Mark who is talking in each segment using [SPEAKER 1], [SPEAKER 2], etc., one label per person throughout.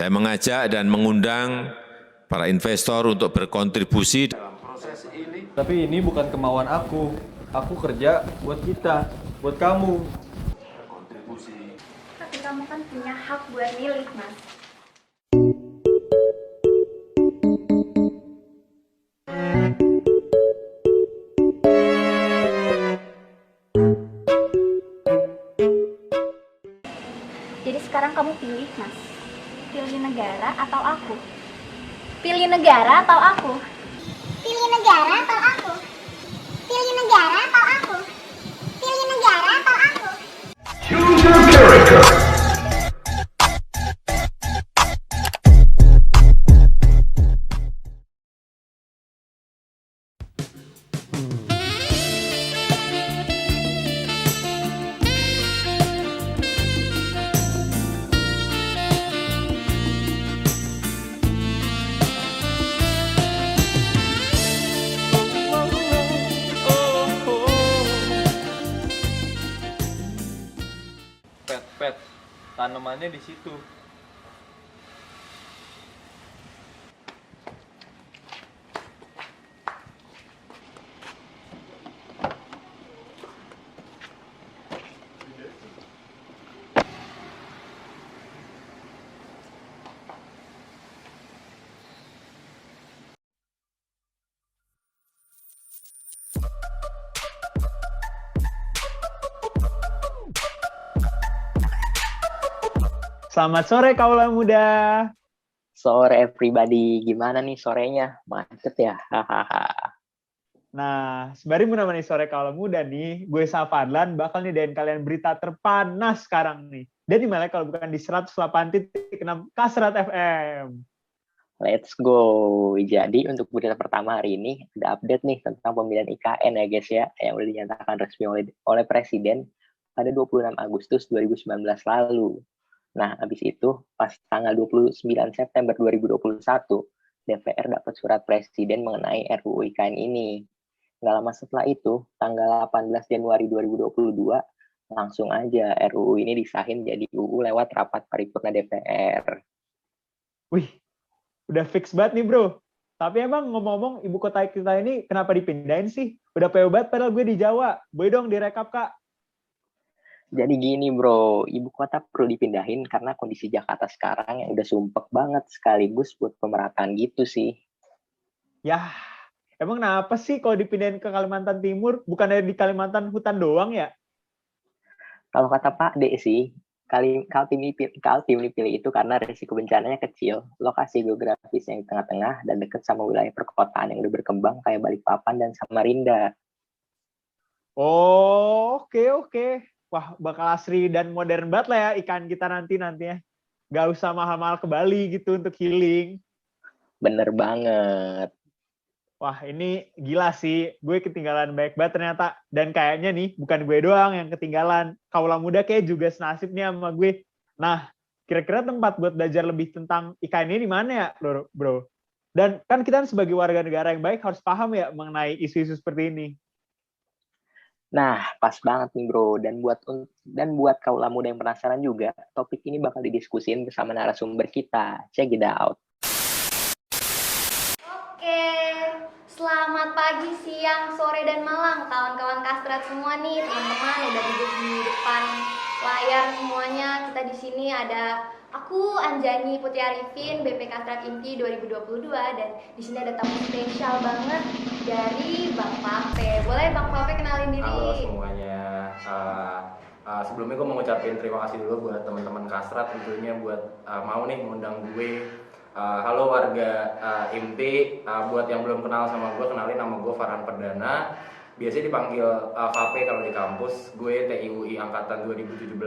[SPEAKER 1] Saya mengajak dan mengundang para investor untuk berkontribusi dalam proses ini.
[SPEAKER 2] Tapi ini bukan kemauan aku. Aku kerja buat kita, buat kamu.
[SPEAKER 1] Berkontribusi.
[SPEAKER 3] Tapi kamu kan punya hak buat milih, Mas. Jadi sekarang kamu pilih, Mas. Pilih negara atau aku? Pilih negara atau aku?
[SPEAKER 4] Pilih negara atau aku? Pilih negara atau aku? Pilih negara atau aku?
[SPEAKER 2] Pet, tanamannya di situ.
[SPEAKER 5] Selamat sore kaula muda.
[SPEAKER 6] Sore everybody, gimana nih sorenya? Macet ya? Hahaha.
[SPEAKER 5] Nah, sembari menemani sore kaula muda nih, gue Safadlan bakal nyediain kalian berita terpanas sekarang nih. Dan dimana kalau bukan di 108.6 Kasrat FM.
[SPEAKER 6] Let's go. Jadi untuk berita pertama hari ini ada update nih tentang pemilihan IKN ya guys ya, yang udah dinyatakan resmi oleh Presiden pada 26 Agustus 2019 lalu. Nah, habis itu pas tanggal 29 September 2021, DPR dapat surat Presiden mengenai RUU IKN ini. Nggak lama setelah itu, tanggal 18 Januari 2022, langsung aja RUU ini disahin jadi UU lewat rapat paripurna DPR.
[SPEAKER 5] Wih, udah fix banget nih bro. Tapi emang ngomong-ngomong ibu kota kita ini kenapa dipindahin sih? Udah PO banget padahal gue di Jawa. Boleh dong direkap kak?
[SPEAKER 6] Jadi gini bro, ibu kota perlu dipindahin karena kondisi Jakarta sekarang yang udah sumpek banget sekaligus buat pemerataan gitu sih.
[SPEAKER 5] Yah, emang kenapa sih kalau dipindahin ke Kalimantan Timur? Bukan di Kalimantan hutan doang ya?
[SPEAKER 6] Kalau kata Pak D sih, Kaltim dipilih itu karena risiko bencananya kecil, lokasi geografis yang di tengah-tengah dan dekat sama wilayah perkotaan yang udah berkembang kayak Balikpapan dan Samarinda.
[SPEAKER 5] Oh, oke. Wah, bakal asri dan modern banget lah ya ikan kita nantinya. Gak usah mahal-mahal ke Bali gitu untuk healing.
[SPEAKER 6] Bener banget.
[SPEAKER 5] Wah, ini gila sih. Gue ketinggalan baik banget ternyata. Dan kayaknya nih, bukan gue doang yang ketinggalan. Kaula muda kayak juga senasib nih sama gue. Nah, kira-kira tempat buat belajar lebih tentang ikan ini di mana ya, bro? Dan kan kita sebagai warga negara yang baik harus paham ya mengenai isu-isu seperti ini.
[SPEAKER 6] Nah, pas banget nih bro. Dan buat kaula muda yang penasaran juga, topik ini bakal didiskusin bersama narasumber kita. Check it out.
[SPEAKER 3] Oke, selamat pagi, siang, sore, dan malam kawan-kawan Kastrat semua nih, teman-teman udah duduk di depan layar semuanya. Kita di sini ada aku Anjani Putri Arifin, BP Kastrat Inti 2022, dan di sini ada tamu spesial banget dari Bang Pape. Boleh Bang Pape kenalin diri?
[SPEAKER 7] Halo semuanya. Sebelumnya gue mau ngucapin terima kasih dulu buat teman-teman Kastrat tentunya buat mau nih mengundang gue. Halo warga IMTI, buat yang belum kenal sama gue, kenalin nama gue Farhan Perdana. Biasanya dipanggil Pape kalau di kampus. Gue TIUI angkatan 2017.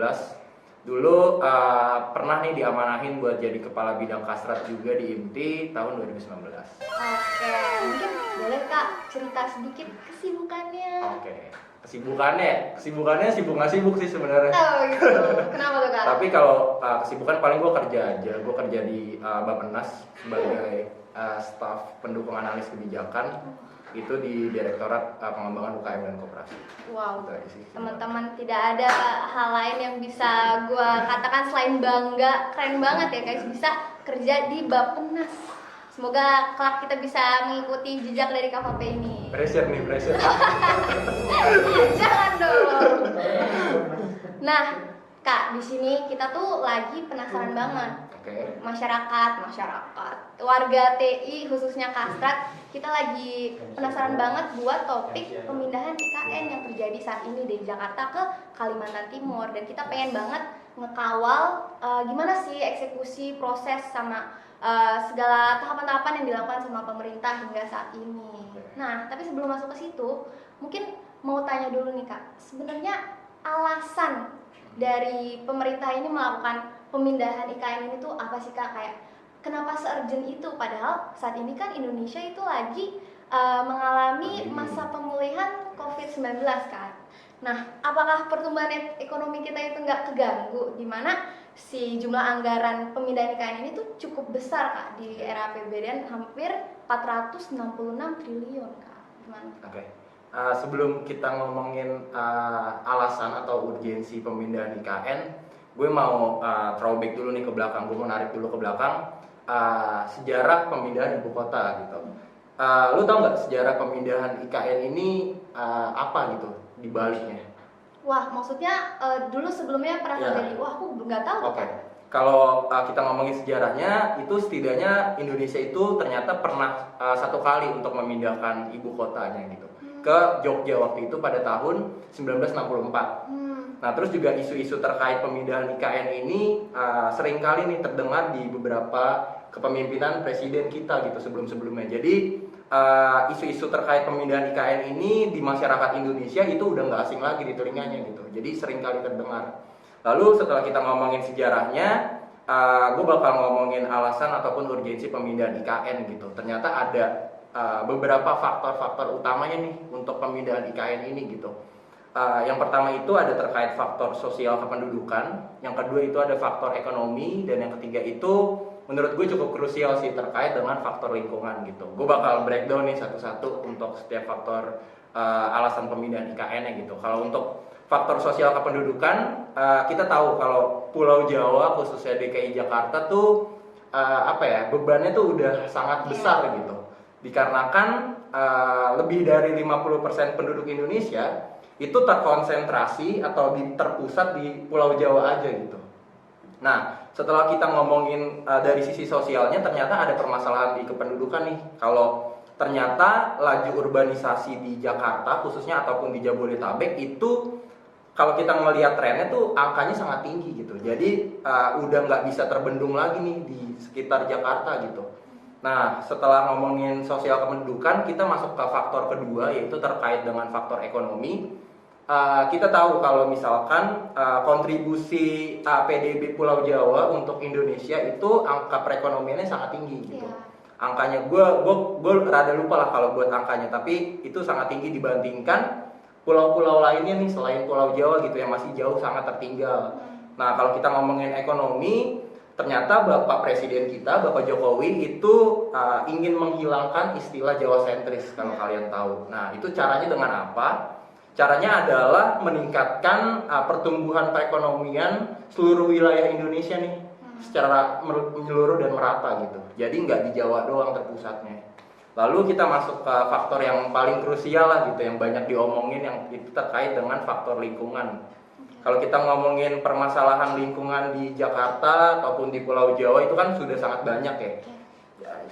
[SPEAKER 7] Dulu pernah nih diamanahin buat jadi kepala bidang Kastrat juga di IMTI tahun 2019.
[SPEAKER 3] Oke, mungkin boleh Kak cerita sedikit kesibukannya.
[SPEAKER 7] Oke. Kesibukannya sibuk nggak sibuk sih sebenarnya.
[SPEAKER 3] Oh gitu, kenapa tuh Kak?
[SPEAKER 7] Tapi kalau kesibukan paling gue kerja aja. Gue kerja di Bappenas sebagai staf pendukung analis kebijakan. Itu di Direktorat Pengembangan UKM dan Koperasi.
[SPEAKER 3] Wow,
[SPEAKER 7] Gitu aja sih.
[SPEAKER 3] teman-teman tidak ada hal lain yang bisa gue katakan selain bangga. Keren banget ya guys, bisa kerja di Bappenas. Semoga kelak kita bisa mengikuti jejak dari KVP ini.
[SPEAKER 7] Pressure nih, pressure.
[SPEAKER 3] Jangan dong. Nah, Kak, di sini kita tuh lagi penasaran banget.
[SPEAKER 7] Oke.
[SPEAKER 3] Masyarakat, warga TI khususnya Kastrat, kita lagi penasaran banget buat topik pemindahan IKN yang terjadi saat ini dari Jakarta ke Kalimantan Timur, dan kita pengen banget ngekawal gimana sih eksekusi proses sama segala tahapan-tahapan yang dilakukan sama pemerintah hingga saat ini. Nah, tapi sebelum masuk ke situ, mungkin mau tanya dulu nih Kak, sebenarnya alasan dari pemerintah ini melakukan pemindahan IKN ini tuh apa sih Kak? Kayak kenapa se-urgent itu? Padahal saat ini kan Indonesia itu lagi mengalami masa pemulihan COVID-19 kan. Nah, apakah pertumbuhan ekonomi kita itu nggak keganggu? Dimana si jumlah anggaran pemindahan IKN ini tuh cukup besar Kak, di era APBN hampir 466 triliun Kak. Gimana?
[SPEAKER 7] Oke. Sebelum kita ngomongin alasan atau urgensi pemindahan IKN, gue mau throwback dulu nih ke belakang. Gue mau narik dulu ke belakang sejarah pemindahan ibu kota gitu. Lu tau nggak sejarah pemindahan IKN ini apa gitu di baliknya?
[SPEAKER 3] Wah, maksudnya dulu sebelumnya pernah terjadi? Wah, aku nggak tahu.
[SPEAKER 7] Oke. Kalau kita ngomongin sejarahnya, itu setidaknya Indonesia itu ternyata pernah satu kali untuk memindahkan ibu kotanya gitu ke Jogja waktu itu pada tahun 1964. Nah, terus juga isu-isu terkait pemindahan IKN ini seringkali nih terdengar di beberapa kepemimpinan presiden kita gitu sebelum-sebelumnya. Jadi isu-isu terkait pemindahan IKN ini di masyarakat Indonesia itu udah nggak asing lagi di telinganya gitu. Jadi seringkali terdengar. Lalu setelah kita ngomongin sejarahnya, gue bakal ngomongin alasan ataupun urgensi pemindahan IKN gitu. Ternyata ada beberapa faktor-faktor utamanya nih untuk pemindahan IKN ini gitu. Yang pertama itu ada terkait faktor sosial kependudukan, yang kedua itu ada faktor ekonomi, dan yang ketiga itu menurut gue cukup krusial sih terkait dengan faktor lingkungan gitu. Gue bakal breakdown nih satu-satu untuk setiap faktor alasan pemindahan IKN-nya gitu. Kalau untuk faktor sosial kependudukan, kita tahu kalau Pulau Jawa khususnya DKI Jakarta tuh bebannya tuh udah sangat besar gitu. Dikarenakan lebih dari 50% penduduk Indonesia itu terkonsentrasi atau terpusat di Pulau Jawa aja gitu. Nah, setelah kita ngomongin dari sisi sosialnya, ternyata ada permasalahan di kependudukan nih. Kalau ternyata laju urbanisasi di Jakarta khususnya ataupun di Jabodetabek itu kalau kita ngelihat trennya tuh angkanya sangat tinggi gitu. Jadi udah nggak bisa terbendung lagi nih di sekitar Jakarta gitu. Nah, setelah ngomongin sosial kependudukan, kita masuk ke faktor kedua, yaitu terkait dengan faktor ekonomi. Kita tahu kalau misalkan kontribusi PDB Pulau Jawa untuk Indonesia itu angka perekonomiannya sangat tinggi gitu. Angkanya gue rada lupa lah kalau buat angkanya, tapi itu sangat tinggi dibandingkan pulau-pulau lainnya nih selain Pulau Jawa gitu yang masih jauh sangat tertinggal. Nah, kalau kita ngomongin ekonomi, ternyata Bapak Presiden kita, Bapak Jokowi itu ingin menghilangkan istilah Jawa sentris kalau kalian tahu. Nah, itu caranya dengan apa? Caranya adalah meningkatkan pertumbuhan perekonomian seluruh wilayah Indonesia nih secara menyeluruh dan merata gitu. Jadi nggak di Jawa doang terpusatnya. Lalu kita masuk ke faktor yang paling krusial lah gitu, yang banyak diomongin, yang itu terkait dengan faktor lingkungan. Kalau kita ngomongin permasalahan lingkungan di Jakarta ataupun di Pulau Jawa itu kan sudah sangat banyak ya.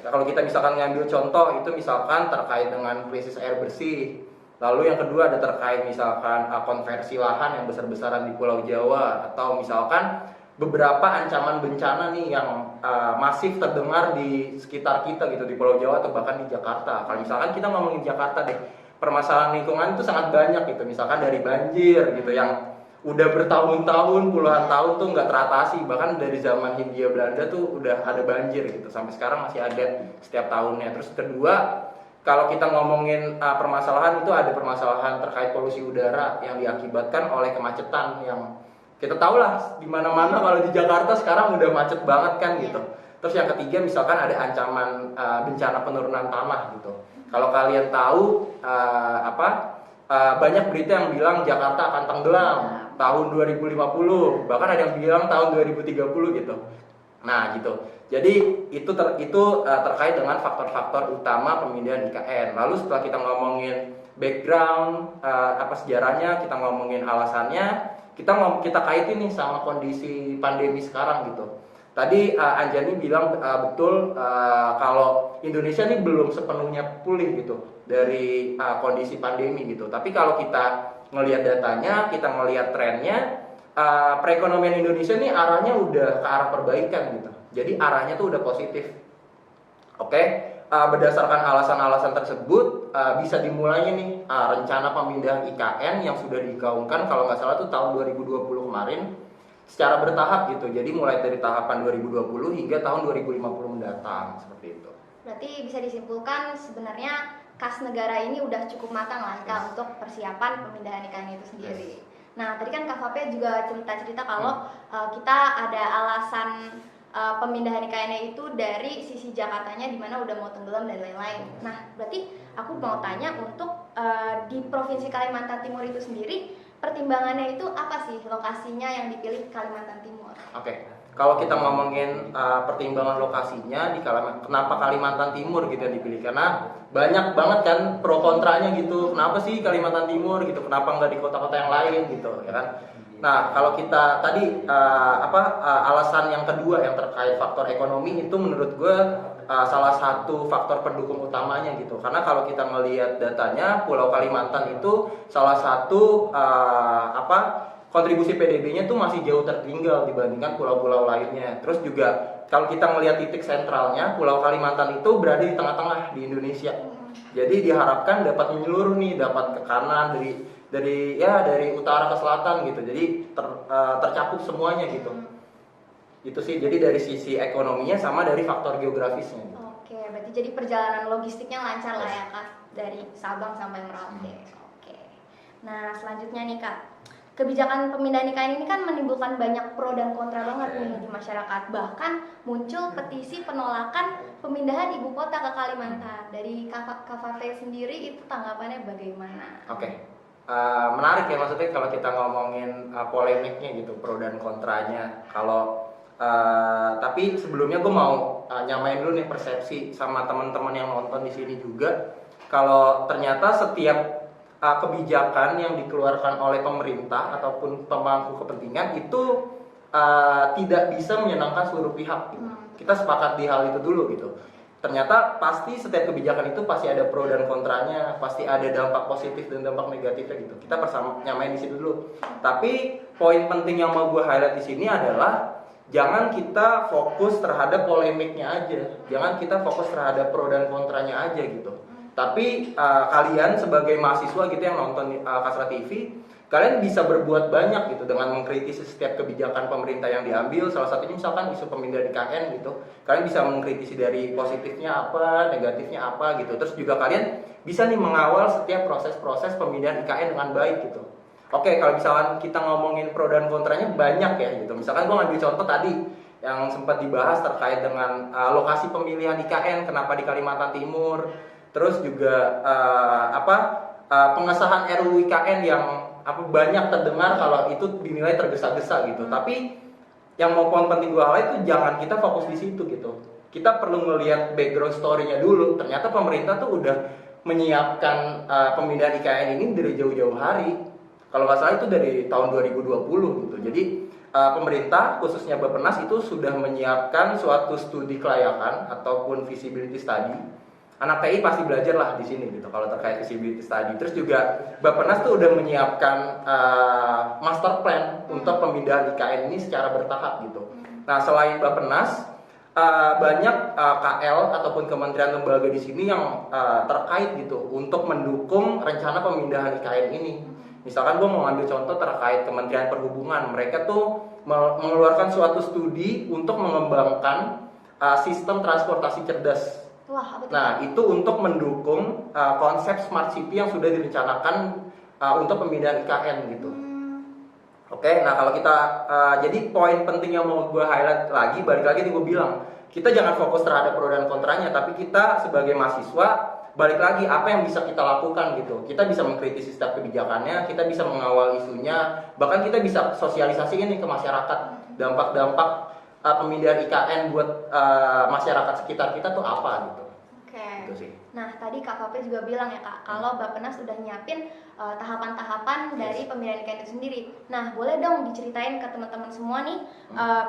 [SPEAKER 7] Kalau kita misalkan ngambil contoh itu misalkan terkait dengan krisis air bersih. Lalu yang kedua ada terkait misalkan konversi lahan yang besar-besaran di Pulau Jawa, atau misalkan beberapa ancaman bencana nih yang masif terdengar di sekitar kita gitu di Pulau Jawa atau bahkan di Jakarta. Kalau misalkan kita ngomongin Jakarta deh, permasalahan lingkungan itu sangat banyak gitu. Misalkan dari banjir gitu yang udah bertahun-tahun, puluhan tahun tuh nggak teratasi. Bahkan dari zaman Hindia Belanda tuh udah ada banjir gitu. Sampai sekarang masih ada setiap tahunnya. Terus kedua, kalau kita ngomongin permasalahan itu ada permasalahan terkait polusi udara yang diakibatkan oleh kemacetan yang kita tahu lah di mana-mana. Kalau di Jakarta sekarang udah macet banget kan gitu. Terus yang ketiga misalkan ada ancaman bencana penurunan tanah gitu. Kalau kalian tahu banyak berita yang bilang Jakarta akan tenggelam tahun 2050, bahkan ada yang bilang tahun 2030 gitu. Nah gitu. Jadi itu terkait dengan faktor-faktor utama pemindahan IKN. Lalu setelah kita ngomongin background, apa sejarahnya, kita ngomongin alasannya, kita kaitin nih sama kondisi pandemi sekarang gitu. Tadi Anjani bilang betul kalau Indonesia ini belum sepenuhnya pulih gitu dari kondisi pandemi gitu. Tapi kalau kita ngelihat datanya, kita ngelihat trennya, perekonomian Indonesia ini arahnya udah ke arah perbaikan gitu. Jadi arahnya tuh udah positif. Oke, berdasarkan alasan-alasan tersebut bisa dimulainya nih rencana pemindahan IKN yang sudah digaungkan kalau nggak salah tuh tahun 2020 kemarin secara bertahap gitu. Jadi mulai dari tahapan 2020 hingga tahun 2050 mendatang seperti itu.
[SPEAKER 3] Berarti bisa disimpulkan sebenarnya kas negara ini udah cukup matang lah Kak untuk persiapan pemindahan IKN itu sendiri. Nah, tadi kan Kak Fape juga cerita-cerita kalau kita ada alasan pemindahan IKN itu dari sisi Jakartanya di mana udah mau tenggelam dan lain-lain. Nah, berarti aku mau tanya untuk di Provinsi Kalimantan Timur itu sendiri pertimbangannya itu apa sih lokasinya yang dipilih Kalimantan Timur?
[SPEAKER 7] Oke. Kalau kita ngomongin pertimbangan lokasinya kenapa Kalimantan Timur gitu yang dipilih, karena banyak banget kan pro kontranya gitu. Kenapa sih Kalimantan Timur gitu? Kenapa nggak di kota-kota yang lain gitu, ya kan? Nah, kalau kita tadi alasan yang kedua yang terkait faktor ekonomi itu menurut gue salah satu faktor pendukung utamanya gitu. Karena kalau kita ngelihat datanya, Pulau Kalimantan itu salah satu kontribusi PDB-nya tuh masih jauh tertinggal dibandingkan pulau-pulau lainnya. Terus juga kalau kita ngelihat titik sentralnya, Pulau Kalimantan itu berada di tengah-tengah di Indonesia. Jadi diharapkan dapat menyeluruh nih, dapat ke kanan dari utara ke selatan gitu. Jadi tercakup semuanya gitu. Itu sih. Jadi dari sisi ekonominya sama dari faktor geografisnya. Gitu.
[SPEAKER 3] Oke, berarti jadi perjalanan logistiknya lancar lah ya Kak, dari Sabang sampai Merauke. Oke. Nah, selanjutnya nih Kak. Kebijakan pemindahan IKN ini kan menimbulkan banyak pro dan kontra banget nih di masyarakat. Bahkan muncul petisi penolakan pemindahan ibu kota ke Kalimantan. Dari Kak Fafe sendiri itu tanggapannya bagaimana?
[SPEAKER 7] Oke. Menarik ya, maksudnya kalau kita ngomongin polemiknya gitu, pro dan kontranya. Tapi sebelumnya gue mau nyamain dulu nih persepsi sama teman-teman yang nonton di sini juga. Kalau ternyata setiap kebijakan yang dikeluarkan oleh pemerintah ataupun pemangku kepentingan itu tidak bisa menyenangkan seluruh pihak gitu. Kita sepakat di hal itu dulu gitu. Ternyata pasti setiap kebijakan itu pasti ada pro dan kontranya, pasti ada dampak positif dan dampak negatifnya gitu. Kita nyamain di situ dulu. Tapi poin penting yang mau gue highlight di sini adalah jangan kita fokus terhadap polemiknya aja. Jangan kita fokus terhadap pro dan kontranya aja gitu. Tapi kalian sebagai mahasiswa gitu yang nonton Kasra TV, kalian bisa berbuat banyak gitu dengan mengkritisi setiap kebijakan pemerintah yang diambil. Salah satunya misalkan isu pemindahan IKN gitu. Kalian bisa mengkritisi dari positifnya apa, negatifnya apa gitu. Terus juga kalian bisa nih mengawal setiap proses-proses pemindahan IKN dengan baik gitu. Oke, kalau misalkan kita ngomongin pro dan kontranya banyak ya gitu. Misalkan gue ngambil contoh tadi yang sempat dibahas terkait dengan lokasi pemilihan IKN, kenapa di Kalimantan Timur. Terus juga pengesahan RUU IKN yang banyak terdengar kalau itu dinilai tergesa-gesa gitu. Tapi yang mau poin penting gue highlight itu jangan kita fokus di situ gitu. Kita perlu melihat background story-nya dulu. Ternyata pemerintah tuh udah menyiapkan pemindahan IKN ini dari jauh-jauh hari. Kalau nggak salah itu dari tahun 2020 gitu. Jadi pemerintah khususnya Bappenas itu sudah menyiapkan suatu studi kelayakan ataupun feasibility study. Anak TI pasti belajar lah di sini gitu kalau terkait feasibility study. Terus juga Bappenas tuh udah menyiapkan master plan untuk pemindahan IKN ini secara bertahap gitu. Nah, selain Bappenas banyak KL ataupun kementerian lembaga di sini yang terkait gitu untuk mendukung rencana pemindahan IKN ini. Misalkan gue mau ngambil contoh terkait Kementerian Perhubungan, mereka tuh mengeluarkan suatu studi untuk mengembangkan sistem transportasi cerdas.
[SPEAKER 3] Wah, apa itu?
[SPEAKER 7] Nah, itu untuk mendukung konsep smart city yang sudah direncanakan untuk pemindahan IKN gitu. Oke, nah kalau kita jadi poin penting yang mau gue highlight lagi, balik lagi nih gue bilang, kita jangan fokus terhadap pro dan kontranya, tapi kita sebagai mahasiswa balik lagi apa yang bisa kita lakukan gitu. Kita bisa mengkritisi setiap kebijakannya, kita bisa mengawal isunya, bahkan kita bisa sosialisasi ini ke masyarakat dampak-dampak pemindahan IKN buat masyarakat sekitar kita tuh apa gitu.
[SPEAKER 3] Oke.
[SPEAKER 7] Gitu sih.
[SPEAKER 3] Nah, tadi Kak Kopri juga bilang ya Kak, kalau Bappenas sudah nyiapin tahapan-tahapan dari pemindahan IKN itu sendiri. Nah, boleh dong diceritain ke teman-teman semua nih,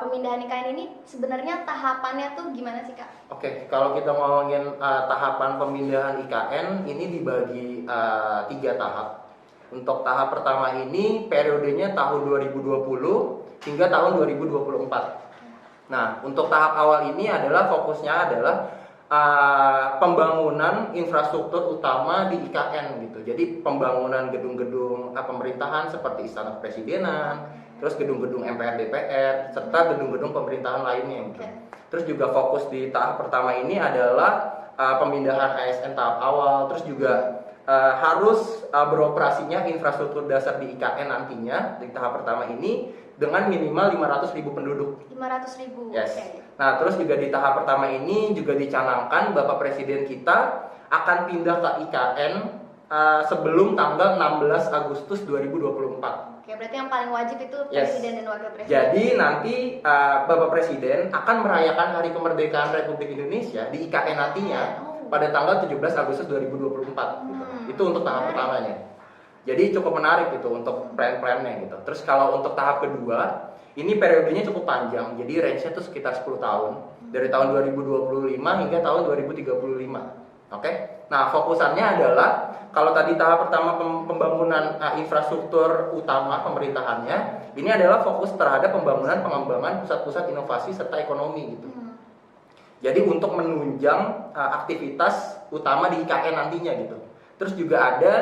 [SPEAKER 3] pemindahan IKN ini sebenarnya tahapannya tuh gimana sih Kak?
[SPEAKER 7] Oke, kalau kita ngomongin tahapan pemindahan IKN ini dibagi 3 tahap. Untuk tahap pertama ini periodenya tahun 2020 hingga tahun 2024. Nah, untuk tahap awal ini adalah fokusnya adalah pembangunan infrastruktur utama di IKN gitu. Jadi pembangunan gedung-gedung pemerintahan seperti Istana Kepresidenan, terus gedung-gedung MPR DPR, serta gedung-gedung pemerintahan lainnya gitu. Terus juga fokus di tahap pertama ini adalah pemindahan ASN tahap awal, terus juga harus beroperasinya infrastruktur dasar di IKN nantinya di tahap pertama ini dengan minimal 500.000 penduduk.
[SPEAKER 3] 500.000.
[SPEAKER 7] Yes.
[SPEAKER 3] Oke.
[SPEAKER 7] Nah, terus juga di tahap pertama ini juga dicanangkan Bapak Presiden kita akan pindah ke IKN sebelum tanggal 16 Agustus 2024.
[SPEAKER 3] Oke, berarti yang paling wajib itu
[SPEAKER 7] Yes.
[SPEAKER 3] Presiden dan Wakil Presiden.
[SPEAKER 7] Jadi nanti Bapak Presiden akan merayakan Hari Kemerdekaan Republik Indonesia di IKN nantinya pada tanggal 17 Agustus 2024 gitu. Itu untuk tahap pertamanya. Jadi cukup menarik gitu untuk plan-plannya gitu. Terus kalau untuk tahap kedua, ini periodenya cukup panjang. Jadi range-nya itu sekitar 10 tahun. Dari tahun 2025 hingga tahun 2035. Oke? Nah, fokusannya adalah kalau tadi tahap pertama pembangunan infrastruktur utama pemerintahannya, ini adalah fokus terhadap pengembangan pusat-pusat inovasi serta ekonomi gitu. Jadi untuk menunjang aktivitas utama di IKN nantinya gitu. Terus juga ada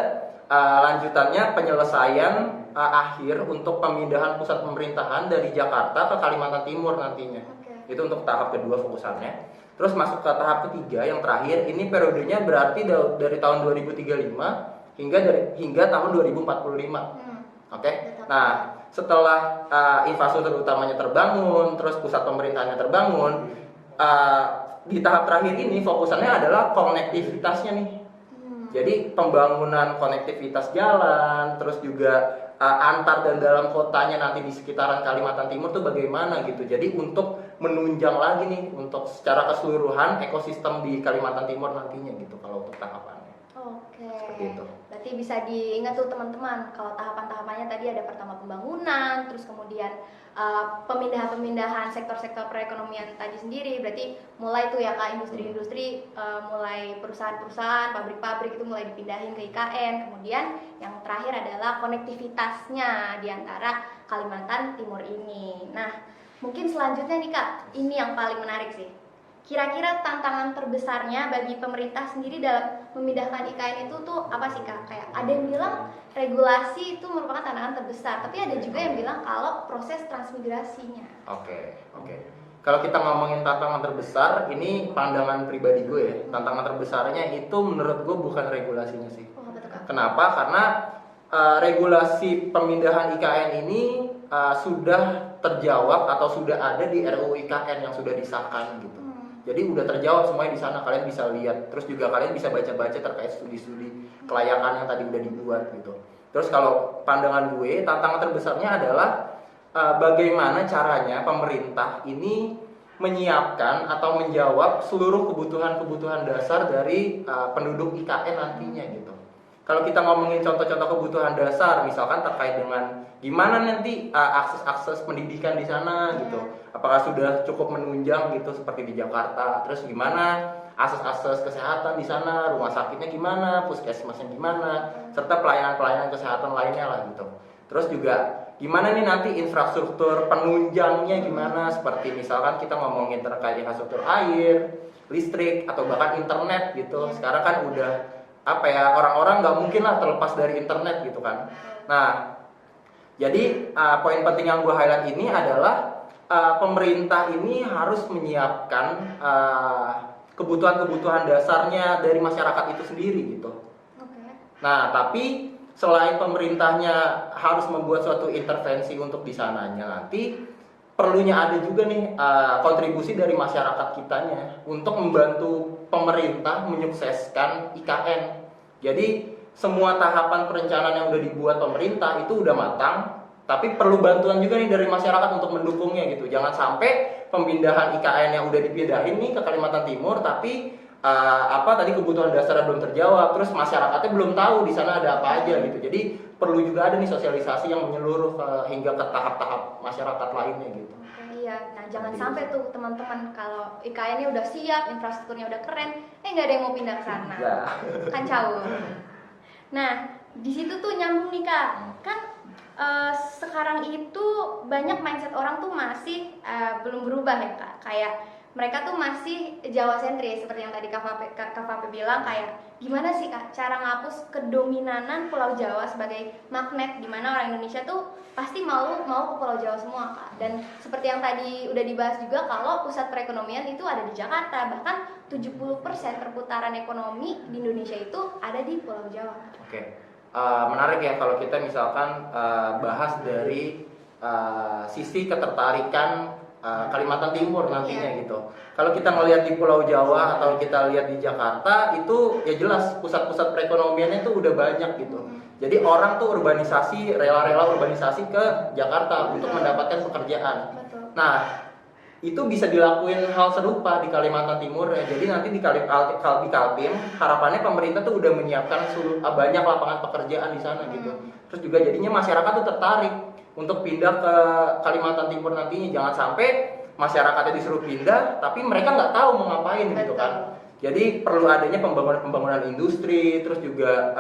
[SPEAKER 7] lanjutannya penyelesaian akhir untuk pemindahan pusat pemerintahan dari Jakarta ke Kalimantan Timur nantinya. Itu untuk tahap kedua fokusannya. Terus masuk ke tahap ketiga yang terakhir, ini periodenya berarti dari tahun 2035 hingga tahun 2045. Oke. Nah, setelah infrastruktur utamanya terbangun, terus pusat pemerintahannya terbangun, di tahap terakhir ini fokusannya adalah konektivitasnya nih. Jadi pembangunan konektivitas jalan, terus juga antar dan dalam kotanya nanti di sekitaran Kalimantan Timur tuh bagaimana gitu. Jadi untuk menunjang lagi nih untuk secara keseluruhan ekosistem di Kalimantan Timur nantinya gitu kalau untuk tahapannya.
[SPEAKER 3] Oke.
[SPEAKER 7] Seperti itu.
[SPEAKER 3] Berarti bisa diingat tuh teman-teman, kalau tahapan-tahapannya tadi ada pertama pembangunan, terus kemudian pemindahan-pemindahan sektor-sektor perekonomian tadi sendiri. Berarti mulai tuh ya Kak, industri-industri, mulai perusahaan-perusahaan, pabrik-pabrik itu mulai dipindahin ke IKN. Kemudian yang terakhir adalah konektivitasnya di antara Kalimantan Timur ini. Nah, mungkin selanjutnya nih Kak, ini yang paling menarik sih. Kira-kira tantangan terbesarnya bagi pemerintah sendiri dalam memindahkan IKN itu tuh apa sih Kak? Kayak ada yang bilang regulasi itu merupakan tantangan terbesar, tapi ada juga yang bilang kalau proses transmigrasinya.
[SPEAKER 7] Oke. Kalau kita ngomongin tantangan terbesar, ini pandangan pribadi gue ya. Tantangan terbesarnya itu menurut gue bukan regulasinya sih.
[SPEAKER 3] Oh, betul Kak.
[SPEAKER 7] Kenapa? Karena regulasi pemindahan IKN ini sudah terjawab atau sudah ada di RUU IKN yang sudah disahkan gitu. Jadi udah terjawab semuanya di sana, kalian bisa lihat. Terus juga kalian bisa baca-baca terkait studi-studi kelayakan yang tadi udah dibuat gitu. Terus kalau pandangan gue, tantangan terbesarnya adalah bagaimana caranya pemerintah ini menyiapkan atau menjawab seluruh kebutuhan-kebutuhan dasar dari penduduk IKN nantinya gitu. Kalau kita ngomongin contoh-contoh kebutuhan dasar, misalkan terkait dengan gimana nanti akses pendidikan di sana gitu, apakah sudah cukup menunjang gitu seperti di Jakarta, terus gimana akses kesehatan di sana, rumah sakitnya gimana, puskesmasnya gimana, serta pelayanan-pelayanan kesehatan lainnya lah gitu. Terus juga gimana nih nanti infrastruktur penunjangnya gimana, seperti misalkan kita ngomongin terkait infrastruktur air, listrik, atau bahkan internet gitu. Sekarang kan udah orang-orang nggak mungkin lah terlepas dari internet gitu kan. Nah, jadi poin penting yang gue highlight ini adalah pemerintah ini harus menyiapkan kebutuhan-kebutuhan dasarnya dari masyarakat itu sendiri gitu. Nah, tapi selain pemerintahnya harus membuat suatu intervensi untuk di sananya nanti, perlunya ada juga nih kontribusi dari masyarakat kitanya untuk membantu pemerintah menyukseskan IKN. Jadi semua tahapan perencanaan yang udah dibuat pemerintah itu udah matang, tapi perlu bantuan juga nih dari masyarakat untuk mendukungnya gitu. Jangan sampai pemindahan IKN yang udah dipindahin nih ke Kalimantan Timur, tapi tadi kebutuhan dasarnya belum terjawab, terus masyarakatnya belum tahu di sana ada apa aja gitu. Jadi perlu juga ada nih sosialisasi yang menyeluruh hingga ke tahap-tahap masyarakat lainnya gitu.
[SPEAKER 3] Iya, nah jangan sampai tuh teman-teman kalau IKN-nya udah siap, infrastrukturnya udah keren, nggak ada yang mau pindah ke sana, kan caur. Nah, di situ tuh nyambung nih Kak, kan sekarang itu banyak mindset orang tuh masih belum berubah ya Kak, kayak mereka tuh masih Jawa sentris seperti yang tadi Kak Fape bilang, kayak gimana sih Kak cara ngapus kedominanan Pulau Jawa sebagai magnet, dimana orang Indonesia tuh pasti mau ke Pulau Jawa semua Kak. Dan seperti yang tadi udah dibahas juga, kalau pusat perekonomian itu ada di Jakarta, bahkan 70% perputaran ekonomi di Indonesia itu ada di Pulau Jawa.
[SPEAKER 7] Oke. Menarik ya kalau kita misalkan bahas dari sisi ketertarikan Kalimantan Timur nantinya gitu. Kalau kita ngelihat di Pulau Jawa atau kita lihat di Jakarta, itu ya jelas pusat-pusat perekonomiannya itu udah banyak gitu. Jadi orang tuh urbanisasi, rela-rela urbanisasi ke Jakarta untuk mendapatkan pekerjaan.
[SPEAKER 3] Betul.
[SPEAKER 7] Nah, itu bisa dilakuin hal serupa di Kalimantan Timur ya. Jadi nanti di Kaltim harapannya pemerintah tuh udah menyiapkan banyak lapangan pekerjaan di sana gitu. Terus juga jadinya masyarakat tuh tertarik untuk pindah ke Kalimantan Timur nantinya. Jangan sampai masyarakatnya disuruh pindah tapi mereka nggak tahu mau ngapain gitu kan. Jadi perlu adanya pembangunan industri, terus juga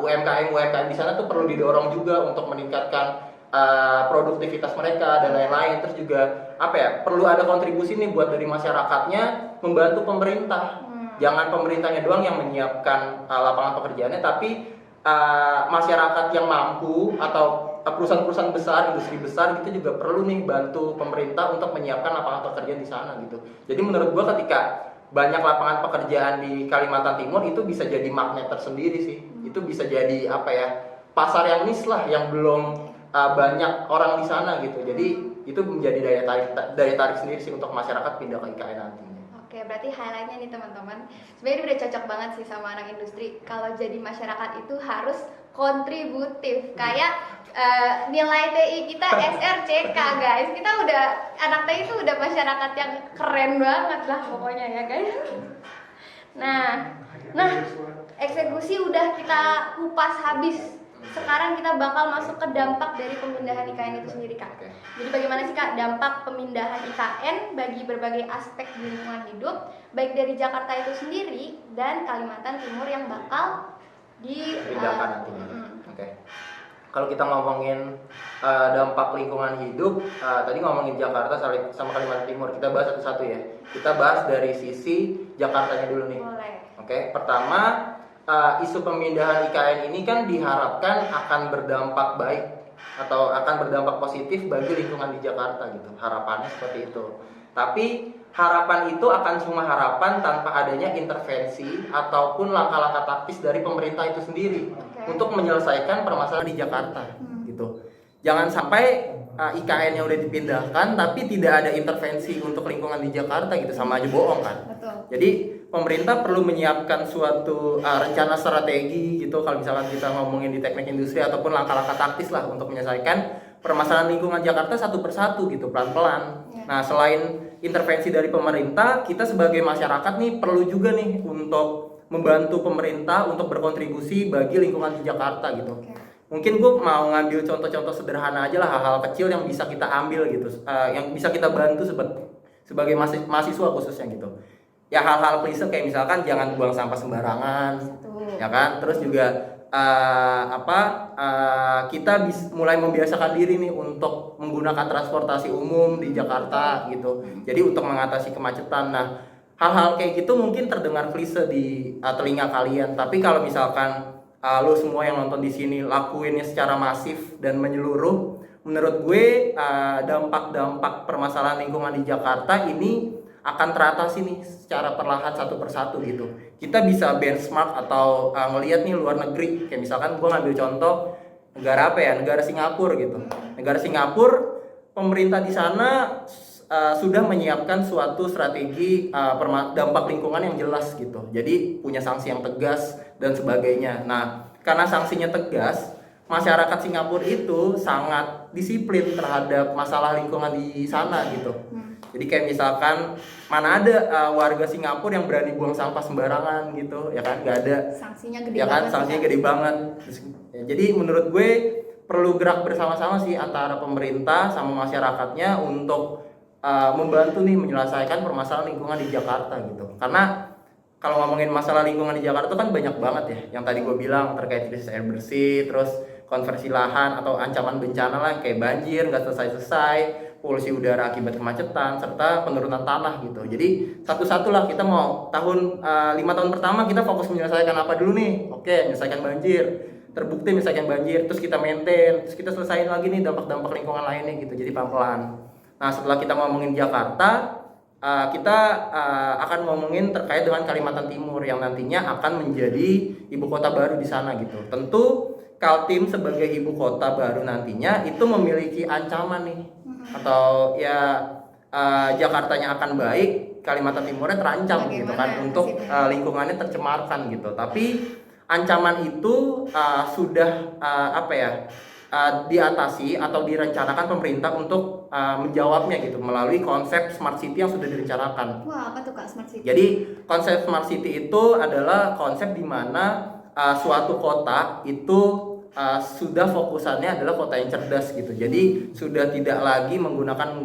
[SPEAKER 7] UMKM di sana tuh perlu didorong juga untuk meningkatkan produktivitas mereka dan lain-lain. Terus juga perlu ada kontribusi nih buat dari masyarakatnya membantu pemerintah. Jangan pemerintahnya doang yang menyiapkan lapangan pekerjaannya, tapi masyarakat yang mampu atau perusahaan-perusahaan besar, industri besar gitu juga perlu nih bantu pemerintah untuk menyiapkan lapangan pekerjaan di sana gitu. Jadi menurut gua ketika banyak lapangan pekerjaan di Kalimantan Timur itu bisa jadi magnet tersendiri sih. Itu bisa jadi pasar yang niche lah, yang belum banyak orang di sana gitu. Jadi itu menjadi daya tarik sendiri sih untuk masyarakat pindah ke IKN nantinya.
[SPEAKER 3] Oke, berarti highlightnya nih teman-teman, sebenarnya udah cocok banget sih sama anak industri. Kalau jadi masyarakat itu harus kontributif, kayak nilai TI kita SRCK guys. Kita udah, anak TI itu udah masyarakat yang keren banget lah pokoknya ya guys. Nah, eksekusi udah kita kupas habis. Sekarang kita bakal masuk ke dampak dari pemindahan IKN itu sendiri Kak. Jadi bagaimana sih Kak dampak pemindahan IKN bagi berbagai aspek di lingkungan hidup, baik dari Jakarta itu sendiri dan Kalimantan Timur yang bakal
[SPEAKER 7] dipindahkan nantinya. Oke. Kalau kita ngomongin dampak lingkungan hidup, tadi ngomongin Jakarta sama Kalimantan Timur, kita bahas satu-satu ya. Kita bahas dari sisi Jakartanya dulu nih.
[SPEAKER 3] Boleh.
[SPEAKER 7] Oke, pertama isu pemindahan IKN ini kan diharapkan akan berdampak baik atau akan berdampak positif bagi lingkungan di Jakarta gitu. Harapannya seperti itu. Tapi harapan itu akan cuma harapan tanpa adanya intervensi ataupun langkah-langkah taktis dari pemerintah itu sendiri untuk menyelesaikan permasalahan di Jakarta gitu. Jangan sampai IKN-nya udah dipindahkan tapi tidak ada intervensi untuk lingkungan di Jakarta gitu, sama aja bohong kan.
[SPEAKER 3] Betul.
[SPEAKER 7] Jadi pemerintah perlu menyiapkan suatu rencana strategi gitu kalau misalkan kita ngomongin di teknik industri, ataupun langkah-langkah taktis lah untuk menyelesaikan permasalahan lingkungan Jakarta satu persatu gitu, pelan-pelan. Nah, selain intervensi dari pemerintah, kita sebagai masyarakat nih perlu juga nih untuk membantu pemerintah untuk berkontribusi bagi lingkungan di Jakarta gitu. Mungkin gue mau ngambil contoh-contoh sederhana aja lah, hal-hal kecil yang bisa kita ambil gitu, yang bisa kita bantu sebagai mahasiswa khususnya gitu. Ya hal-hal klise kayak misalkan jangan buang sampah sembarangan, ya kan. Terus juga kita mulai membiasakan diri nih untuk menggunakan transportasi umum di Jakarta gitu. Jadi untuk mengatasi kemacetan. Nah, hal-hal kayak gitu mungkin terdengar klise di telinga kalian, tapi kalau misalkan lo semua yang nonton di sini lakuinnya secara masif dan menyeluruh, menurut gue dampak-dampak permasalahan lingkungan di Jakarta ini akan teratasi nih secara perlahan satu persatu gitu. Kita bisa benchmark atau ngelihat nih luar negeri, kayak misalkan gue ngambil contoh negara negara Singapura gitu. Negara Singapura, pemerintah di sana sudah menyiapkan suatu strategi dampak lingkungan yang jelas gitu. Jadi punya sanksi yang tegas dan sebagainya. Nah, karena sanksinya tegas, masyarakat Singapura itu sangat disiplin terhadap masalah lingkungan di sana gitu. Jadi kayak misalkan mana ada warga Singapura yang berani buang sampah sembarangan gitu, ya kan? Nggak ada.
[SPEAKER 3] Sanksinya gede
[SPEAKER 7] Ya kan,
[SPEAKER 3] banget.
[SPEAKER 7] sanksinya gede banget. Jadi menurut gue perlu gerak bersama-sama sih antara pemerintah sama masyarakatnya untuk membantu nih menyelesaikan permasalahan lingkungan di Jakarta gitu. Karena kalau ngomongin masalah lingkungan di Jakarta itu kan banyak banget ya. Yang tadi gue bilang terkait krisis air bersih, terus konversi lahan atau ancaman bencana lah kayak banjir nggak selesai-selesai, polusi udara akibat kemacetan, serta penurunan tanah gitu. Jadi satu-satu lah kita mau 5 tahun pertama kita fokus menyelesaikan apa dulu nih? Oke, menyelesaikan banjir. Terbukti menyelesaikan banjir, terus kita maintain, terus kita selesaiin lagi nih dampak-dampak lingkungan lainnya gitu. Jadi pelan-pelan. Nah setelah kita ngomongin Jakarta, kita akan ngomongin terkait dengan Kalimantan Timur yang nantinya akan menjadi ibu kota baru di sana gitu. Tentu Kaltim sebagai ibu kota baru nantinya itu memiliki ancaman nih, atau ya Jakartanya akan baik, Kalimantan Timurnya terancam gitu kan untuk lingkungannya tercemarkan gitu. Tapi ancaman itu sudah diatasi atau direncanakan pemerintah untuk menjawabnya gitu melalui konsep smart city yang sudah direncanakan.
[SPEAKER 3] Wah, apa tuh Kak smart city?
[SPEAKER 7] Jadi konsep smart city itu adalah konsep di mana suatu kota itu sudah fokusannya adalah kota yang cerdas gitu. Jadi sudah tidak lagi menggunakan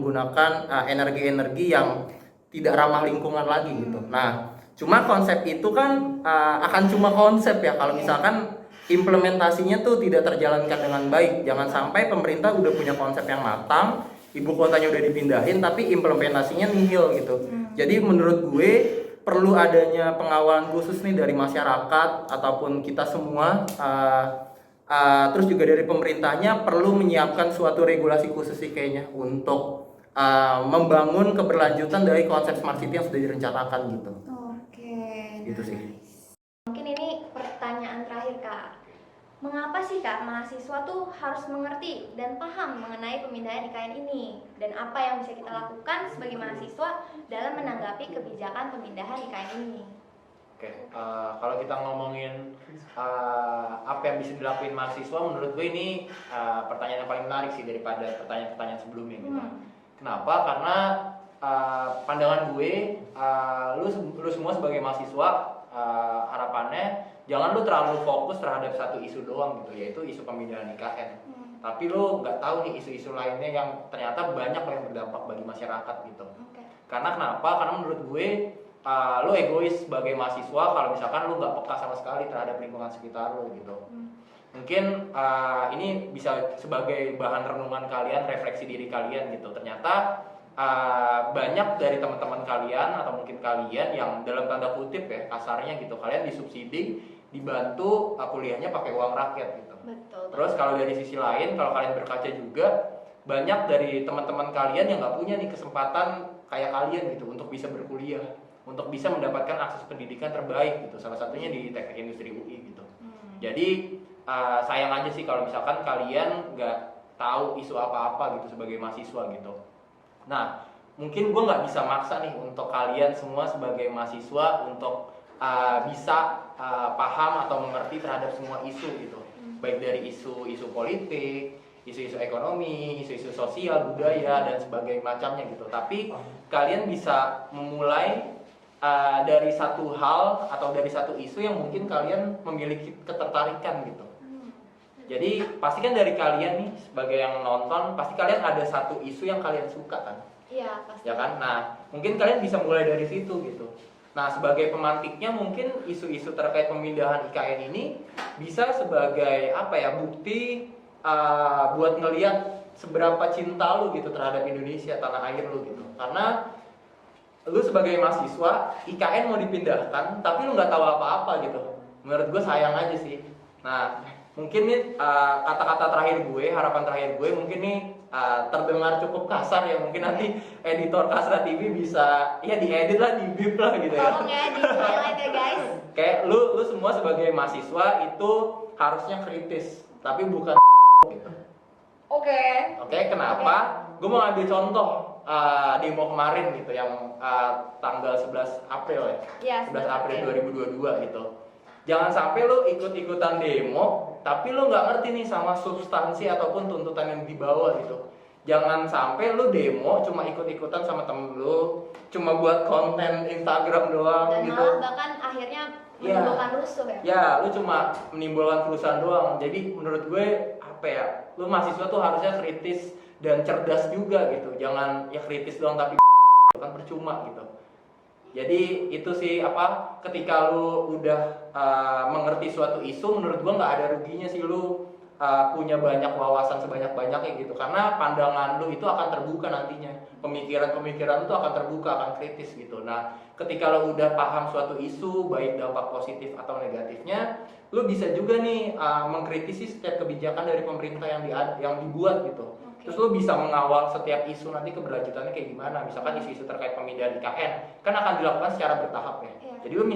[SPEAKER 7] energi-energi yang tidak ramah lingkungan lagi gitu. Nah, cuma konsep itu kan akan cuma konsep ya kalau misalkan implementasinya tuh tidak terjalankan dengan baik. Jangan sampai pemerintah udah punya konsep yang matang, ibu kotanya udah dipindahin tapi implementasinya nihil gitu. Jadi menurut gue perlu adanya pengawalan khusus nih dari masyarakat ataupun kita semua, terus juga dari pemerintahnya perlu menyiapkan suatu regulasi khusus sih kayaknya untuk membangun keberlanjutan dari konsep smart city yang sudah direncanakan gitu.
[SPEAKER 3] Oke.
[SPEAKER 7] Gitu sih.
[SPEAKER 3] Mungkin ini pertanyaan terakhir Kak. Mengapa sih Kak mahasiswa tuh harus mengerti dan paham mengenai pemindahan IKN ini? Dan apa yang bisa kita lakukan sebagai mahasiswa dalam menanggapi kebijakan pemindahan IKN ini?
[SPEAKER 7] Oke, kalau kita ngomongin apa yang bisa dilakuin mahasiswa, menurut gue ini pertanyaan yang paling menarik sih daripada pertanyaan-pertanyaan sebelumnya gitu. Kenapa? Karena pandangan gue, lu semua sebagai mahasiswa, harapannya jangan lu terlalu fokus terhadap satu isu doang gitu, yaitu isu pemindahan IKN. Tapi lu nggak tahu nih isu-isu lainnya yang ternyata banyak yang berdampak bagi masyarakat gitu. Karena kenapa? Karena menurut gue lu egois sebagai mahasiswa kalau misalkan lu nggak peka sama sekali terhadap lingkungan sekitar lu gitu. Mungkin ini bisa sebagai bahan renungan kalian, refleksi diri kalian gitu. Ternyata banyak dari teman-teman kalian atau mungkin kalian yang dalam tanda kutip ya kasarnya gitu, kalian disubsidi, dibantu kuliahnya pakai uang rakyat gitu.
[SPEAKER 3] Betul.
[SPEAKER 7] Terus kalau dari sisi lain, kalau kalian berkaca juga banyak dari teman-teman kalian yang nggak punya nih kesempatan kayak kalian gitu untuk bisa berkuliah, untuk bisa mendapatkan akses pendidikan terbaik gitu. Salah satunya di Teknik Industri UI gitu. Jadi sayang aja sih kalau misalkan kalian nggak tahu isu apa-apa gitu sebagai mahasiswa gitu. Nah, mungkin gue nggak bisa maksa nih untuk kalian semua sebagai mahasiswa untuk bisa paham atau mengerti terhadap semua isu gitu. Baik dari isu-isu politik, isu-isu ekonomi, isu-isu sosial, budaya, dan sebagainya macamnya gitu. Tapi kalian bisa memulai dari satu hal atau dari satu isu yang mungkin kalian memiliki ketertarikan gitu. Jadi pasti kan dari kalian nih sebagai yang nonton, pasti kalian ada satu isu yang kalian suka kan?
[SPEAKER 3] Iya, pasti.
[SPEAKER 7] Ya kan? Nah, mungkin kalian bisa mulai dari situ gitu. Nah, sebagai pemantiknya mungkin isu-isu terkait pemindahan IKN ini bisa sebagai bukti buat ngelihat seberapa cinta lu gitu terhadap Indonesia, tanah air lu gitu. Karena lu sebagai mahasiswa, IKN mau dipindahkan, tapi lu nggak tahu apa-apa gitu. Menurut gue sayang aja sih. Nah, mungkin nih kata-kata terakhir gue, harapan terakhir gue mungkin nih terdengar cukup kasar ya, mungkin nanti editor Kasra TV bisa ya diedit lah, di-bip lah gitu ya.
[SPEAKER 3] Tolong ya di highlight ya guys.
[SPEAKER 7] Kayak lu semua sebagai mahasiswa itu harusnya kritis, tapi bukan gitu. Oke, kenapa? Gue mau ambil contoh demo kemarin gitu yang tanggal 11 April ya. 11 April 2022 gitu. Jangan sampai lu ikut-ikutan demo, tapi lu nggak ngerti nih sama substansi ataupun tuntutan yang dibawa gitu. Jangan sampai lu demo cuma ikut-ikutan sama temen lu, cuma buat konten Instagram doang
[SPEAKER 3] Dan
[SPEAKER 7] gitu.
[SPEAKER 3] malah bahkan akhirnya
[SPEAKER 7] Iya.
[SPEAKER 3] menimbulkan rusuh ya.
[SPEAKER 7] Ya, lu cuma menimbulkan kerusuhan doang. Jadi menurut gue apa ya? Lu mahasiswa tuh harusnya kritis dan cerdas juga gitu. Jangan ya kritis doang tapi kan percuma gitu. Jadi itu sih apa? Ketika lu udah mengerti suatu isu, menurut gua nggak ada ruginya sih lu punya banyak wawasan sebanyak-banyaknya gitu. Karena pandangan lu itu akan terbuka nantinya. Pemikiran-pemikiran itu akan terbuka, akan kritis gitu. Nah, ketika lu udah paham suatu isu, baik dampak positif atau negatifnya, lu bisa juga nih mengkritisi setiap kebijakan dari pemerintah yang dibuat gitu. Terus lu bisa mengawal setiap isu nanti keberlanjutannya kayak gimana. Misalkan isu-isu terkait pemindahan IKN kan akan dilakukan secara bertahap ya.
[SPEAKER 3] Iya.
[SPEAKER 7] Jadi lu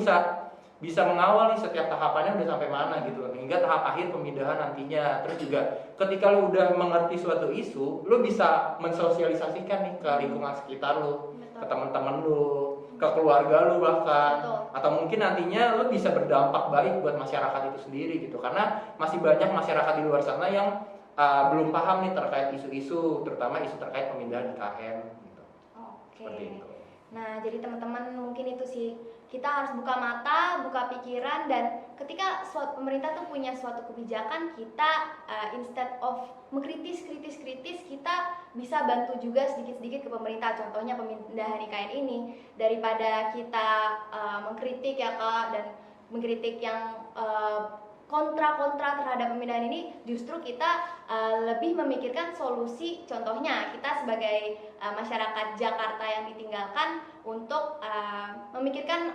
[SPEAKER 7] bisa mengawal nih setiap tahapannya udah sampai mana gitu hingga tahap akhir pemindahan nantinya. Terus juga ketika lu udah mengerti suatu isu, lu bisa mensosialisasikan nih ke lingkungan sekitar lu, ke teman-teman lu, ke keluarga lu bahkan.
[SPEAKER 3] Betul.
[SPEAKER 7] Atau mungkin nantinya lu bisa berdampak baik buat masyarakat itu sendiri gitu. Karena masih banyak masyarakat di luar sana yang belum paham nih terkait isu-isu, terutama isu terkait pemindahan IKN gitu.
[SPEAKER 3] Oke.
[SPEAKER 7] Seperti itu.
[SPEAKER 3] Nah, jadi teman-teman mungkin itu sih, kita harus buka mata, buka pikiran, dan ketika pemerintah tuh punya suatu kebijakan, kita instead of mengkritis, kita bisa bantu juga sedikit-sedikit ke pemerintah. Contohnya pemindahan IKN ini, daripada kita mengkritik ya Kak, dan mengkritik yang kontra terhadap pemindahan ini, justru kita lebih memikirkan solusi. Contohnya kita sebagai masyarakat Jakarta yang ditinggalkan untuk memikirkan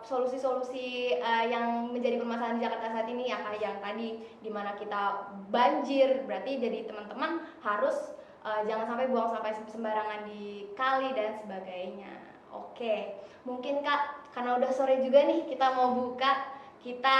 [SPEAKER 3] solusi-solusi yang menjadi permasalahan di Jakarta saat ini, ya kayak yang tadi dimana kita banjir. Berarti jadi teman-teman harus jangan sampai buang sampah sembarangan di kali dan sebagainya. Oke, mungkin Kak, karena udah sore juga nih, kita mau buka, kita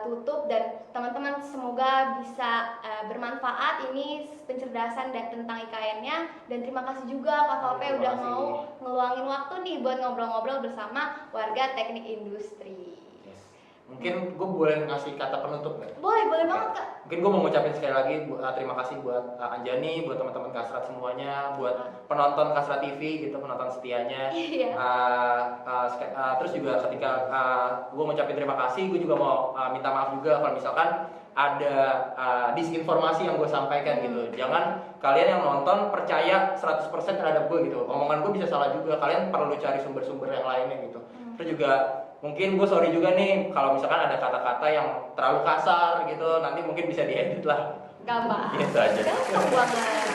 [SPEAKER 3] tutup, dan teman-teman semoga bisa bermanfaat ini pencerdasan dan tentang IKN-nya. Dan terima kasih juga Kak Valpe udah mau ngeluangin waktu nih buat ngobrol-ngobrol bersama warga teknik industri.
[SPEAKER 7] Yes. Mungkin gue boleh ngasih kata penutup nggak?
[SPEAKER 3] Boleh banget Kak.
[SPEAKER 7] Mungkin gue mau ngucapin sekali lagi terima kasih buat Anjani, buat teman-teman Kasrat semuanya, buat penonton Kasrat TV gitu, penonton setianya.
[SPEAKER 3] Iya.
[SPEAKER 7] Terus juga ketika gue ngucapin terima kasih, gue juga mau minta maaf juga kalau misalkan ada disinformasi yang gue sampaikan gitu. Jangan kalian yang nonton percaya 100% terhadap gue gitu. Omongan gue bisa salah juga, kalian perlu cari sumber-sumber yang lainnya gitu. Terus juga mungkin gue sorry juga nih kalau misalkan ada kata-kata yang terlalu kasar gitu, nanti mungkin bisa diedit lah.
[SPEAKER 3] Gampang.
[SPEAKER 7] Gitu aja.
[SPEAKER 3] Gampang banget.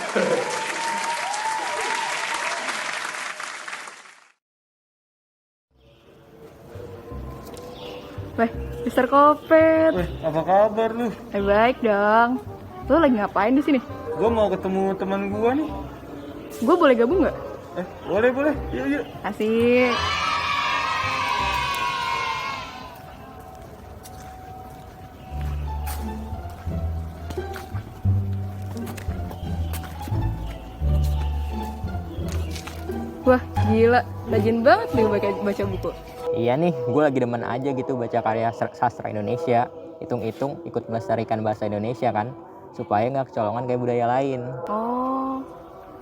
[SPEAKER 8] Weh, Mister Kopet.
[SPEAKER 2] Weh, apa kabar lu?
[SPEAKER 8] Baik dong. Lo lagi ngapain di sini?
[SPEAKER 2] Gue mau ketemu teman gue nih.
[SPEAKER 8] Gue boleh gabung nggak?
[SPEAKER 2] Boleh. Yuk.
[SPEAKER 8] Asik. Wah, gila. Rajin banget nih baca buku.
[SPEAKER 6] Iya nih, gue lagi demen aja gitu baca karya sastra Indonesia. Hitung-hitung ikut melestarikan bahasa Indonesia kan, supaya nggak kecolongan kayak budaya lain.
[SPEAKER 8] Oh,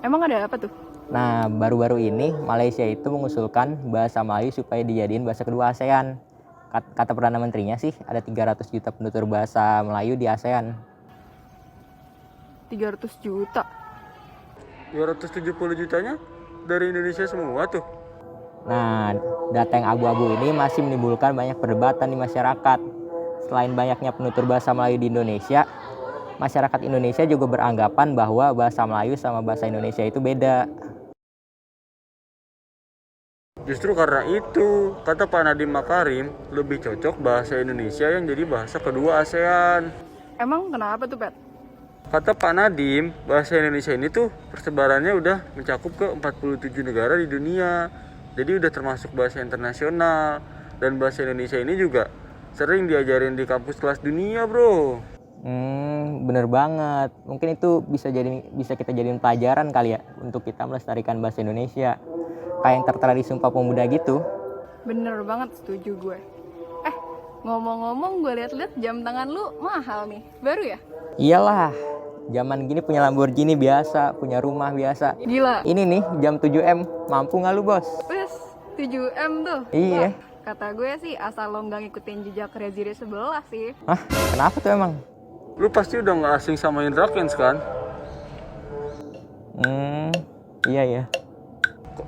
[SPEAKER 8] emang ada apa tuh?
[SPEAKER 6] Nah, baru-baru ini Malaysia itu mengusulkan bahasa Melayu supaya dijadiin bahasa kedua ASEAN. Kata Perdana Menterinya sih, ada 300 juta penutur bahasa Melayu di ASEAN.
[SPEAKER 8] 300 juta.
[SPEAKER 2] 270 jutanya dari Indonesia semua tuh.
[SPEAKER 6] Nah, data yang abu-abu ini masih menimbulkan banyak perdebatan di masyarakat. Selain banyaknya penutur bahasa Melayu di Indonesia, masyarakat Indonesia juga beranggapan bahwa bahasa Melayu sama bahasa Indonesia itu beda.
[SPEAKER 2] Justru karena itu, kata Pak Nadiem Makarim, lebih cocok bahasa Indonesia yang jadi bahasa kedua ASEAN.
[SPEAKER 8] Emang kenapa tuh, Pet?
[SPEAKER 2] Kata Pak Nadiem, bahasa Indonesia ini tuh persebarannya udah mencakup ke 47 negara di dunia. Jadi udah termasuk bahasa internasional. Dan bahasa Indonesia ini juga sering diajarin di kampus kelas dunia, bro.
[SPEAKER 6] Bener banget. Mungkin itu bisa kita jadiin pelajaran kali ya untuk kita melestarikan bahasa Indonesia. Kayak yang tertera di Sumpah Pemuda gitu.
[SPEAKER 8] Bener banget, setuju gue. Ngomong-ngomong, gue liat-liat jam tangan lu mahal nih. Baru ya?
[SPEAKER 6] Iyalah, Zaman gini punya Lamborghini biasa, punya rumah biasa.
[SPEAKER 8] Gila.
[SPEAKER 6] Ini nih jam 7M, mampu nggak lu bos?
[SPEAKER 8] Wes, 7M tuh.
[SPEAKER 6] Iya.
[SPEAKER 8] Wah, kata gue sih asal lo nggak ngikutin jejak Reziri sebelah sih.
[SPEAKER 6] Hah, kenapa tuh emang?
[SPEAKER 2] Lu pasti udah nggak asing sama Indra Kents kan?
[SPEAKER 6] Iya ya.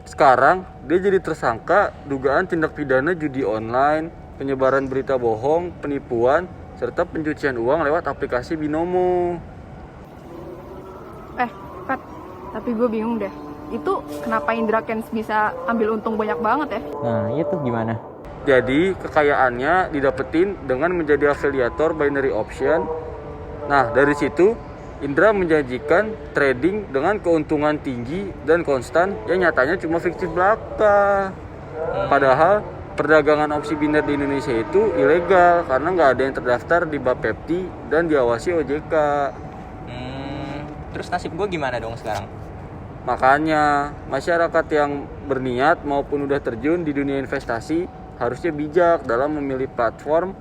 [SPEAKER 2] Sekarang dia jadi tersangka dugaan tindak pidana judi online, penyebaran berita bohong, penipuan, serta pencucian uang lewat aplikasi Binomo.
[SPEAKER 8] Pat, tapi gue bingung deh. Itu kenapa Indra Kents bisa ambil untung banyak banget ya?
[SPEAKER 6] Nah, itu gimana?
[SPEAKER 2] Jadi kekayaannya didapetin dengan menjadi afiliator binary option. Nah, dari situ Indra menjanjikan trading dengan keuntungan tinggi dan konstan yang nyatanya cuma fiktif belaka. Padahal perdagangan opsi biner di Indonesia itu ilegal karena nggak ada yang terdaftar di Bapepti dan diawasi OJK.
[SPEAKER 6] Terus nasib gue gimana dong sekarang?
[SPEAKER 2] Makanya masyarakat yang berniat maupun udah terjun di dunia investasi harusnya bijak dalam memilih platform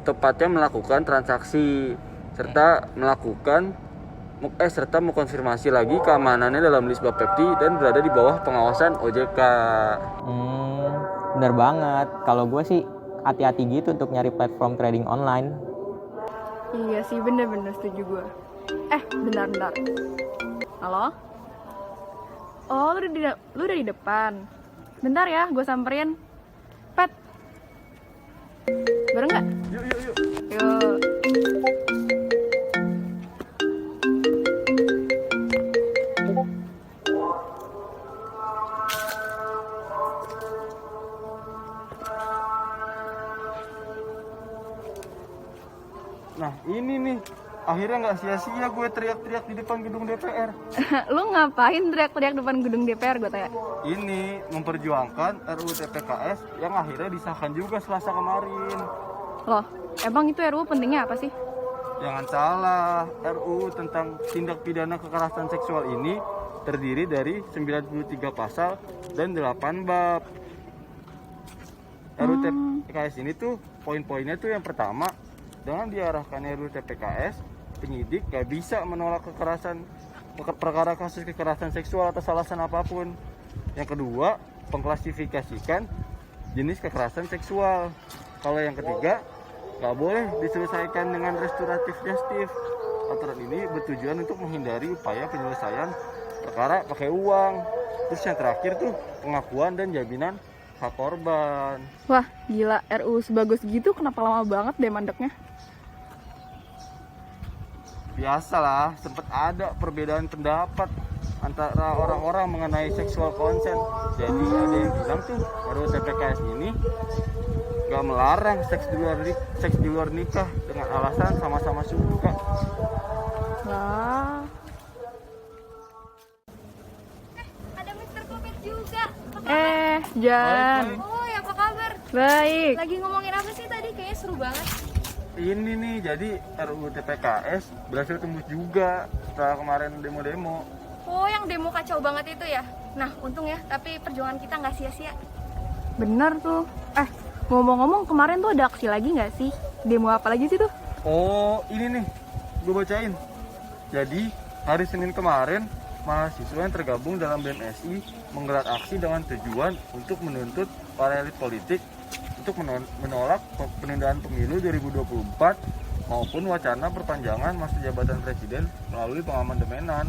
[SPEAKER 2] tepatnya melakukan transaksi serta mengkonfirmasi lagi keamanannya dalam list Bapepti dan berada di bawah pengawasan OJK.
[SPEAKER 6] Bener banget. Kalau gue sih hati-hati gitu untuk nyari platform trading online.
[SPEAKER 8] Iya sih, bener-bener setuju gue. Bentar. Halo? Oh, lu udah di depan. Bentar ya, gue samperin. Pat, bareng nggak?
[SPEAKER 2] Yuk.
[SPEAKER 8] Yuk.
[SPEAKER 2] Nah ini nih, akhirnya nggak sia-sia gue teriak-teriak di depan gedung DPR.
[SPEAKER 8] Lu ngapain teriak-teriak depan gedung DPR, gue tanya?
[SPEAKER 2] Ini memperjuangkan RUU TPKS yang akhirnya disahkan juga Selasa kemarin.
[SPEAKER 8] Loh, emang itu RUU pentingnya apa sih?
[SPEAKER 2] Jangan salah, RUU tentang tindak pidana kekerasan seksual ini terdiri dari 93 pasal dan 8 bab. RUU TPKS ini tuh poin-poinnya tuh yang pertama, dengan diarahkannya RUU TPKS, penyidik gak bisa menolak perkara kasus kekerasan seksual atas alasan apapun. Yang kedua, pengklasifikasikan jenis kekerasan seksual. Kalau yang ketiga, gak boleh diselesaikan dengan restoratif justice. Aturan ini bertujuan untuk menghindari upaya penyelesaian perkara pakai uang. Terus yang terakhir tuh pengakuan dan jaminan hak korban.
[SPEAKER 8] Wah, gila, RUU sebagus gitu kenapa lama banget deh mandeknya?
[SPEAKER 2] Biasalah, sempat ada perbedaan pendapat antara orang-orang mengenai seksual consent. Jadi ada yang bilang tuh RUU TPKS ini gak melarang seks di luar nikah dengan alasan sama-sama suka.
[SPEAKER 8] Wah.
[SPEAKER 3] Ada Mr. Kopet juga.
[SPEAKER 8] Jan.
[SPEAKER 3] Oh, apa kabar?
[SPEAKER 8] Baik.
[SPEAKER 3] Lagi ngomongin apa sih tadi? Kayaknya seru banget.
[SPEAKER 2] Ini nih, jadi RUU TPKS berhasil tembus juga setelah kemarin demo-demo.
[SPEAKER 3] Oh, yang demo kacau banget itu ya? Nah, untung ya, tapi perjuangan kita nggak sia-sia.
[SPEAKER 8] Bener tuh. Ngomong-ngomong kemarin tuh ada aksi lagi nggak sih? Demo apa lagi sih tuh?
[SPEAKER 2] Oh, ini nih, gue bacain. Jadi, hari Senin kemarin, mahasiswa yang tergabung dalam BMSI menggelar aksi dengan tujuan untuk menuntut para elit politik untuk menolak penundaan pemilu 2024 maupun wacana perpanjangan masa jabatan presiden melalui pengamandemenan.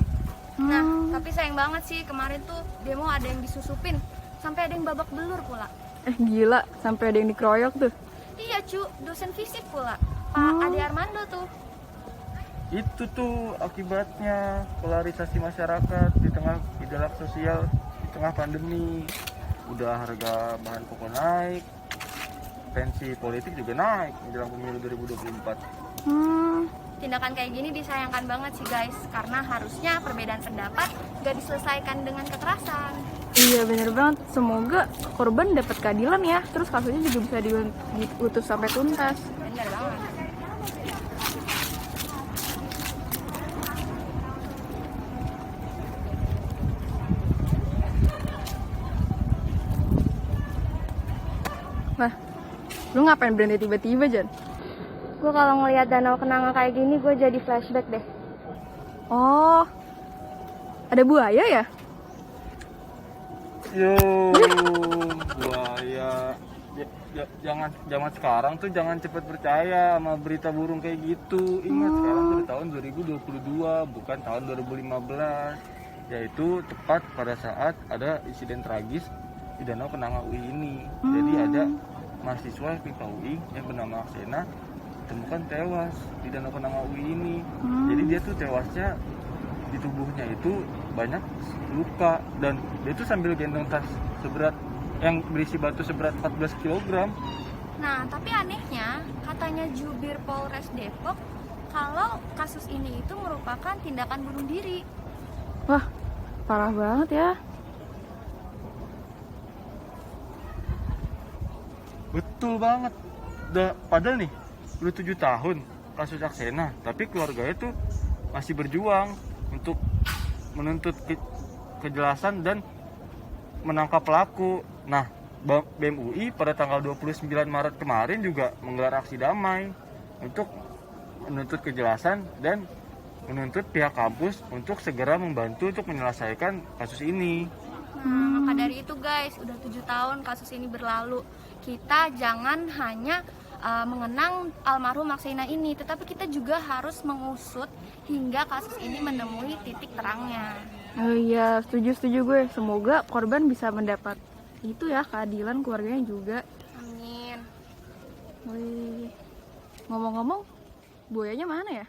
[SPEAKER 3] Nah, tapi sayang banget sih kemarin tuh demo ada yang disusupin, sampai ada yang babak belur pula.
[SPEAKER 8] Gila, sampai ada yang dikeroyok tuh.
[SPEAKER 3] Iya cu, dosen fisik pula, Pak Ade Armando tuh.
[SPEAKER 2] Itu tuh akibatnya polarisasi masyarakat di tengah gejolak sosial, di tengah pandemi. Udah harga bahan pokok naik, pensi politik juga naik menjelang pemilu 2024.
[SPEAKER 3] Tindakan kayak gini disayangkan banget sih guys, karena harusnya perbedaan pendapat gak diselesaikan dengan kekerasan.
[SPEAKER 8] Iya bener banget, semoga korban dapat keadilan ya, terus kasusnya juga bisa diutus sampai tuntas.
[SPEAKER 3] Bener banget.
[SPEAKER 8] Nah, lu ngapain berhenti tiba-tiba, Jan?
[SPEAKER 3] Gue kalau ngelihat danau kenanga kayak gini, gue jadi flashback deh.
[SPEAKER 8] Oh, ada buaya ya?
[SPEAKER 2] Yo, buaya. Jangan sekarang tuh jangan cepat percaya sama berita burung kayak gitu. Ingat sekarang tuh tahun 2022 bukan tahun 2015. Yaitu tepat pada saat ada insiden tragis di Danau Kenanga UI ini. Jadi ada mahasiswa FIPA UI yang bernama Aksena ditemukan tewas di Danau Kenanga UI ini. Jadi dia tuh tewasnya di tubuhnya itu banyak luka dan dia tuh sambil gendong tas seberat yang berisi batu seberat 14 kg.
[SPEAKER 9] Nah, tapi anehnya katanya jubir Polres Depok kalau kasus ini itu merupakan tindakan bunuh diri.
[SPEAKER 8] Wah, parah banget ya.
[SPEAKER 2] Betul banget. Padahal nih udah 7 tahun kasus Aksena, tapi keluarganya tuh masih berjuang untuk menuntut kejelasan dan menangkap pelaku. Nah, BEM UI pada tanggal 29 Maret kemarin juga menggelar aksi damai untuk menuntut kejelasan dan menuntut pihak kampus untuk segera membantu untuk menyelesaikan kasus ini.
[SPEAKER 9] Maka dari itu guys, udah 7 tahun kasus ini berlalu. Kita jangan hanya mengenang almarhum Aksena ini, tetapi kita juga harus mengusut hingga kasus ini menemui titik terangnya.
[SPEAKER 8] Oh iya, setuju gue. Semoga korban bisa mendapat itu ya, keadilan keluarganya juga.
[SPEAKER 9] Amin.
[SPEAKER 8] Wih. Ngomong-ngomong, buayanya mana ya?